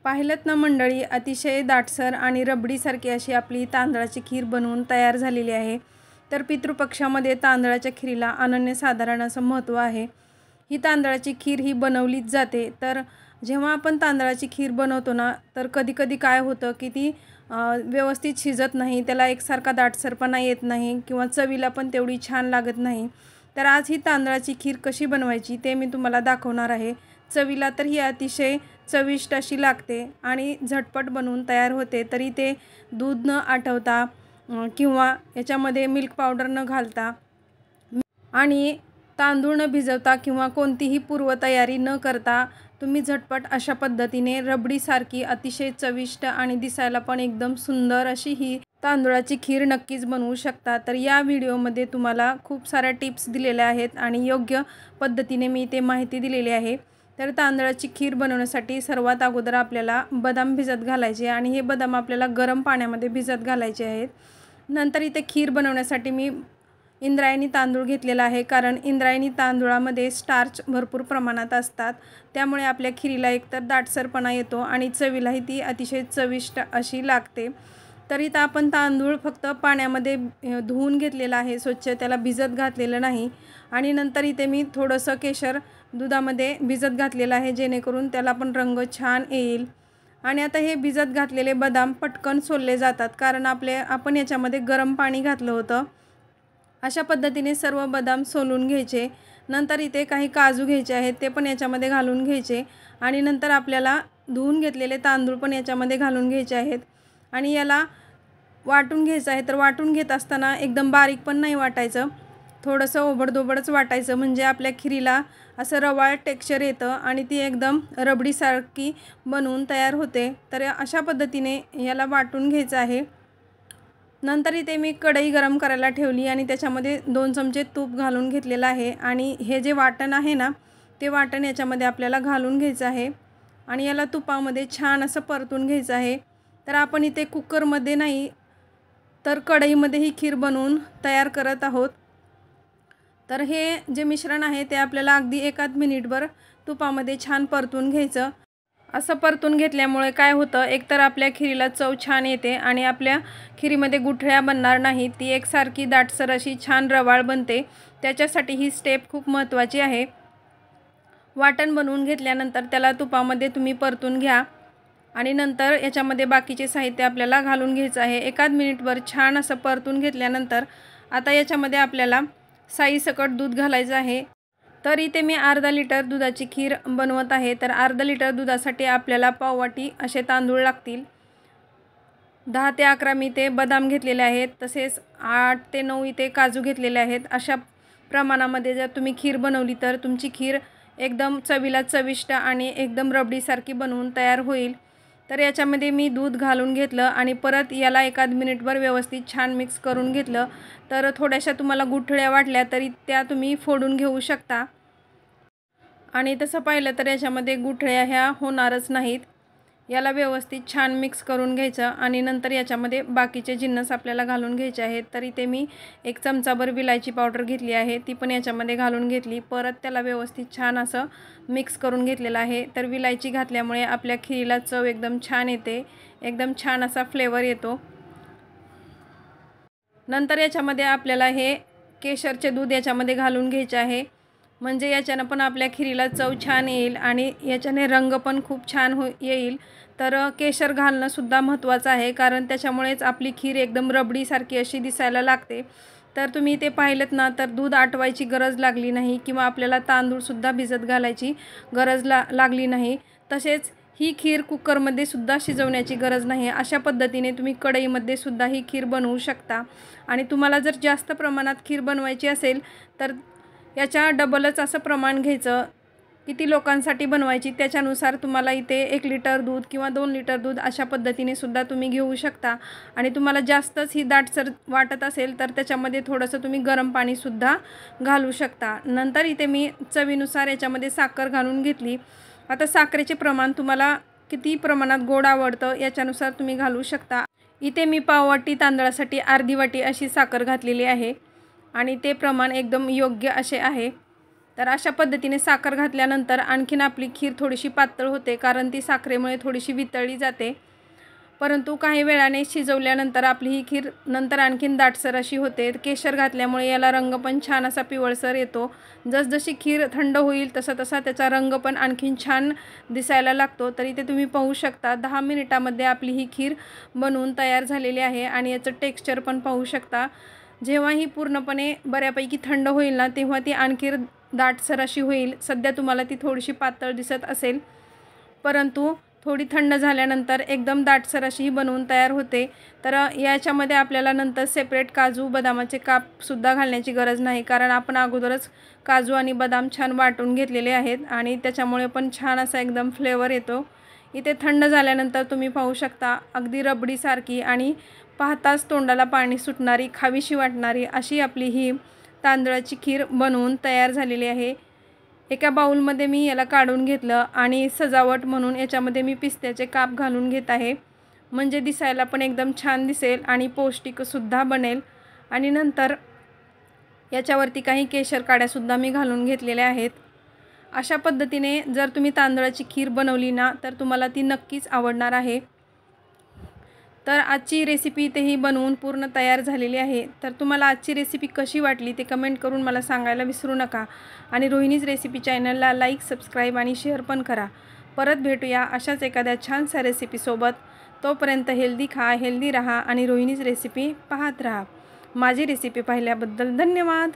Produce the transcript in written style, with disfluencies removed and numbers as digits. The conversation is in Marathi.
पाहिलत ना मंडळी, अतिशय दाटसर आणि रबडीसारखी अशी आपली तांदळाची खीर बनवून तयार झालेली आहे। तर पितृपक्षामध्ये तांदळाच्या खीरीला अनन्यसाधारण असं महत्त्व आहे। ही तांदळाची खीर ही बनवलीच जाते। तर जेव्हा आपण तांदळाची खीर बनवतो ना, तर कधी-कधी काय होतं की ती व्यवस्थित शिजत नाही, त्याला एकसारखा दाटसरपणा येत नाही किंवा चवीला पण तेवढी छान लागत नाही। तर आज ही तांदळाची खीर कशी बनवायची ते मी तुम्हाला दाखवणार आहे। चवीला तर ही अतिशय चविष्ट अशी लागते आणि झटपट बनवून तयार होते। तरी ते दूध न आटवता किंवा याच्यामध्ये मिल्क पावडर न घालता आणि तांदूळ न भिजवता किंवा कोणतीही पूर्वतयारी न करता तुम्ही झटपट अशा पद्धतीने रबडीसारखी अतिशय चविष्ट आणि दिसायला पण एकदम सुंदर अशी ही तांदूळाची खीर नक्कीच बनवू शकता। तर या व्हिडिओमध्ये तुम्हाला खूप साऱ्या टिप्स दिलेल्या आहेत आणि योग्य पद्धतीने मी ते माहिती दिलेली आहे। तर तांदळाची खीर बनवण्यासाठी सर्वात अगोदर आपल्याला बदाम भिजत घालायचे आणि हे बदाम आपल्याला गरम पाण्यामध्ये भिजत घालायचे आहेत। नंतर इथे खीर बनवण्यासाठी मी इंद्रायणी तांदूळ घेतलेला आहे, कारण इंद्रायणी तांदूळामध्ये स्टार्च भरपूर प्रमाणात असतात, त्यामुळे आपल्या खीरीला एकतर दाटसरपणा येतो आणि चवीलाही ती अतिशय चविष्ट अशी लागते। तर इथं आपण तांदूळ फक्त पाण्यामध्ये धुवून घेतलेला आहे स्वच्छ, त्याला भिजत घातलेलं नाही। आणि नंतर इथे मी थोडंसं केशर दुधामध्ये भिजत घातलेलं आहे, जेणेकरून त्याला पण रंग छान येईल। आणि आता हे भिजत घातलेले बदाम पटकन सोलले जातात, कारण आपण याच्यामध्ये गरम पाणी घातलं होतं। अशा पद्धतीने सर्व बदाम सोलून घ्यायचे। नंतर इथे काही काजू घ्यायचे आहेत, ते पण याच्यामध्ये घालून घ्यायचे आणि नंतर आपल्याला धुवून घेतलेले तांदूळ पण याच्यामध्ये घालून घ्यायचे आहेत आणि याला वाटून घ्यायचं आहे। तर वाटून घेत असताना एकदम बारीक पण नाही वाटायचं, थोडंसं ओबडधोबडच वाटायचं, म्हणजे आपल्या खीरीला असं रवाळ टेक्स्चर येतं आणि ती एकदम रबडीसारखी बनवून तयार होते। तर अशा पद्धतीने याला वाटून घ्यायचं आहे। नंतर इथे मी कढई गरम करायला ठेवली आणि त्याच्यामध्ये 2 चमचे तूप घालून घेतलेलं आहे आणि हे जे वाटण आहे ना, ते वाटण याच्यामध्ये आपल्याला घालून घ्यायचं आहे आणि याला तुपामध्ये छान असं परतून घ्यायचं आहे। तर आपण इथे कुकरमध्ये नाही तर कढईमध्ये ही खीर बनवून तयार करत आहोत। तर हे जे मिश्रण आहे ते आपल्याला अगदी 1 मिनिटभर तुपामध्ये छान परतून घ्यायचं। असं परतून घेतल्यामुळे काय होतं, एकतर आपल्या खीरीला चव छान येते आणि आपल्या खीरीमध्ये गुठळ्या बनणार नाहीत, ती एकसारखी दाटसर अशी छान रवाळ बनते। त्याच्यासाठी ही स्टेप खूप महत्त्वाची आहे। वाटण बनवून घेतल्यानंतर त्याला तुपामध्ये तुम्ही परतून घ्या आणि नंतर याच्यामध्ये बाकीचे साहित्य आपल्याला घालून घ्यायचं आहे। 1 मिनिटभर छान असं परतून घेतल्यानंतर आता याच्यामध्ये आपल्याला साईसकट दूध घालायचं आहे। तर इथे मी अर्धा लिटर दुधाची खीर बनवत आहे। तर अर्धा लिटर दुधासाठी आपल्याला पाव वाटी असे तांदूळ लागतील। 10 ते 11 मी ते बदाम घेतलेले आहेत, तसेच 8 ते 9 इथे काजू घेतलेले आहेत। अशा प्रमाणामध्ये जर तुम्ही खीर बनवली तर तुमची खीर एकदम चवीला चविष्ट आणि एकदम रबडीसारखी बनवून तयार होईल। तर याच्यामध्ये मी दूध घालून घेतलं आणि परत याला 1 मिनिटभर व्यवस्थित छान मिक्स करून घेतलं। तर थोड्याशा तुम्हाला गुठळ्या वाटल्या तरी त्या तुम्ही फोडून घेऊ शकता आणि तसं पाहिलं तर याच्यामध्ये गुठळ्या ह्या होणारच नाहीत। याला व्यवस्थित छान मिक्स करून घ्यायचं आणि नंतर याच्यामध्ये बाकीचे जिन्नस आपल्याला घालून घ्यायचे आहेत। तर इथे मी 1 चमचाभर विलायची पावडर घेतली आहे, ती पण याच्यामध्ये घालून घेतली। परत त्याला व्यवस्थित छान असं मिक्स करून घेतलेलं आहे। तर विलायची घातल्यामुळे आपल्या खीरीला चव एकदम छान येते, एकदम छान असा फ्लेवर येतो। नंतर याच्यामध्ये आपल्याला हे केशरचे दूध याच्यामध्ये घालून घ्यायचे आहे, म्हणजे याच्यानं पण आपल्या खीरीला चव छान येईल आणि याच्याने रंग पण खूप छान येईल। तर केशर घालणं सुद्धा महत्त्वाचं आहे, कारण त्याच्यामुळेच आपली खीर एकदम रबडीसारखी अशी दिसायला लागते। तर तुम्ही इथे पाहिलंत ना, तर दूध आटवायची गरज लागली नाही किंवा आपल्याला तांदूळसुद्धा भिजत घालायची गरज लागली नाही। तसेच ही खीर कुकरमध्ये सुद्धा शिजवण्याची गरज नाही। अशा पद्धतीने तुम्ही कढईमध्ये सुद्धा ही खीर बनवू शकता आणि तुम्हाला जर जास्त प्रमाणात खीर बनवायची असेल तर याच्या डबलच असं प्रमाण घ्यायचं। किती लोकांसाठी बनवायची त्याच्यानुसार तुम्हाला इथे 1 लिटर दूध किंवा 2 लिटर दूध अशा पद्धतीने सुद्धा तुम्ही घेऊ शकता आणि तुम्हाला जास्तच ही दाटसर वाटत असेल तर त्याच्यामध्ये थोडंसं तुम्ही गरम पाणीसुद्धा घालू शकता। नंतर इथे मी चवीनुसार याच्यामध्ये साखर घालून घेतली। आता साखरेचे प्रमाण तुम्हाला किती प्रमाणात गोड आवडतं याच्यानुसार तुम्ही घालू शकता। इथे मी पाव वाटी तांदळासाठी अर्धी वाटी अशी साखर घातलेली आहे आणि ते प्रमाण एकदम योग्य असे आहे। तर अशा पद्धतीने साखर घातल्यानंतर आणखीन आपली खीर थोडीशी पातळ होते, कारण ती साखरेमुळे थोडीशी वितळली जाते. परंतु काही वेळाने शिजवल्यानंतर आपली ही खीर नंतर आणखीन दाटसर अशी होते. केशर घातल्यामुळे याला रंग पण छान असा पिवळसर येतो. जसजशी खीर थंड होईल तसा तसा त्याचा रंग पण आणखीन छान दिसायला लागतो. तर इथे तुम्ही पाहू शकता 10 मिनिटामध्ये आपली ही खीर बनवून तयार झालेली आहे आणि याचं टेक्स्चर पण पाहू शकता. जेव्हा ही पूर्णपणे बऱ्यापैकी थंड होईल ना, तेव्हा ती आणखी दाटसर अशी होईल. सध्या तुम्हाला ती थोडीशी पातळ दिसत असेल, परंतु थोडी थंड झाल्यानंतर एकदम दाटसर अशी ही बनवून तयार होते. तर याच्यामध्ये आपल्याला नंतर सेपरेट काजू बदामाचे कापसुद्धा घालण्याची गरज नाही, कारण आपण अगोदरच काजू आणि बदाम छान वाटून घेतलेले आहेत आणि त्याच्यामुळे पण छान असा एकदम फ्लेवर येतो. इथे थंड झाल्यानंतर तुम्ही पाहू शकता अगदी रबडीसारखी आणि पाहताच तोंडाला पाणी सुटणारी, खावीशी वाटणारी अशी आपली ही तांदळाची खीर बनवून तयार झालेली आहे. एका बाउलमध्ये मी याला काढून घेतलं आणि सजावट म्हणून याच्यामध्ये मी पिस्त्याचे काप घालून घेत आहे, म्हणजे दिसायला पण एकदम छान दिसेल आणि पौष्टिकसुद्धा बनेल. आणि नंतर याच्यावरती काही केशर काड्यासुद्धा मी घालून घेतलेल्या आहेत. अशा पद्धतीने जर तुम्ही तांदळाची खीर बनवली ना, तर तुम्हाला ती नक्कीच आवडणार आहे. तर आजची रेसिपी इथेही बनवून पूर्ण तयार झालेली आहे. तर तुम्हाला आजची रेसिपी कशी वाटली ते कमेंट करून मला सांगायला विसरू नका. आणि रोहिणीज रेसिपी चॅनलला लाईक, सबस्क्राईब आणि शेअर पण करा. परत भेटूया अशाच एखाद्या छानशा रेसिपीसोबत. तोपर्यंत हेल्दी खा, हेल्दी राहा आणि रोहिणीज रेसिपी पाहत राहा. माझी रेसिपी पाहिल्याबद्दल धन्यवाद.